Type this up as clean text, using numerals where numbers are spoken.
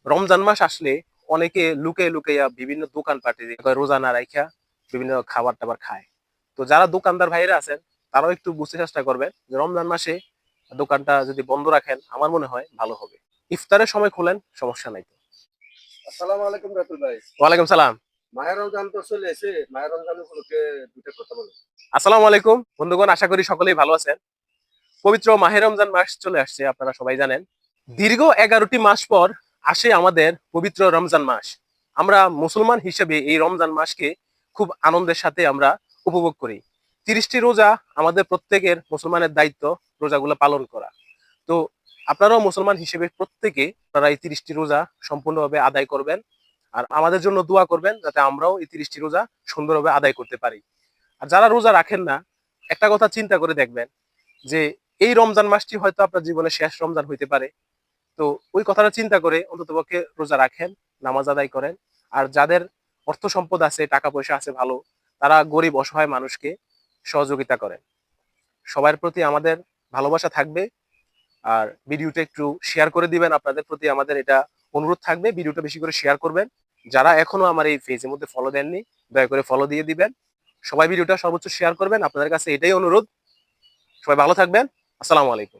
রমজান মাস আসলে অনেকে লুকিয়ে লুকিয়ে বিভিন্ন দোকানপাটে রোজা না রাইখা বিভিন্ন খাবার টাবার খায়। তো যারা দোকানদার ভাইরা আছেন তারাও একটু বুঝতে চেষ্টা করবেন যে রমজান মাসে দোকানটা যদি বন্ধ রাখেন আমার মনে হয় ভালো হবে। ইফতারের সময় খোলেন, সমস্যা নাই তো। আসসালামু আলাইকুম রাতুল ভাই। ওয়ালাইকুম সালাম। মাহে রমজান তো চলে এসে। মাহে রমজান উপলক্ষে দুইটা কথা বলুন। আসসালামু আলাইকুম বন্ধুগণ, আশা করি সকলেই ভালো আছেন। পবিত্র মাহে রমজান মাস চলে আসছে, আপনারা সবাই জানেন। দীর্ঘ 11টি মাস পর আসে আমাদের পবিত্র রমজান মাস। আমরা মুসলমান হিসেবে এই রমজান মাসকে খুব আনন্দের সাথে আমরা উপভোগ করি। 30টি রোজা আমাদের প্রত্যেকের মুসলমানের দায়িত্ব রোজাগুলো পালন করা। তো আপনারাও মুসলমান হিসেবে প্রত্যেকে আপনারা এই 30টি রোজা সম্পূর্ণভাবে আদায় করবেন। আর আমাদের জন্য দোয়া করবেন যাতে আমরাও এই 30টি রোজা সুন্দরভাবে আদায় করতে পারি। আর যারা রোজা রাখেন না, একটা কথা চিন্তা করে দেখবেন যে এই রমজান মাসটি হয়তো আপনার জীবনের শেষ রমজান হইতে পারে। তো ওই কথাটা চিন্তা করে অন্ততপক্ষে রোজা রাখেন, নামাজ আদায় করেন। আর যাদের অর্থ সম্পদ আছে, টাকা পয়সা আছে ভালো, তারা গরিব অসহায় মানুষকে সহযোগিতা করেন। সবার প্রতি আমাদের ভালোবাসা থাকবে। আর ভিডিওটা একটু শেয়ার করে দিবেন, আপনাদের প্রতি আমাদের এটা অনুরোধ থাকবে, ভিডিওটা বেশি করে শেয়ার করবেন। যারা এখনো আমার এই পেজের মধ্যে ফলো দেননি, দয়া করে ফলো দিয়ে দিবেন। সবাই ভিডিওটা সর্বোচ্চ শেয়ার করবেন, আপনাদের কাছে এটাই অনুরোধ। সবাই ভালো থাকবেন। আসসালামু আলাইকুম।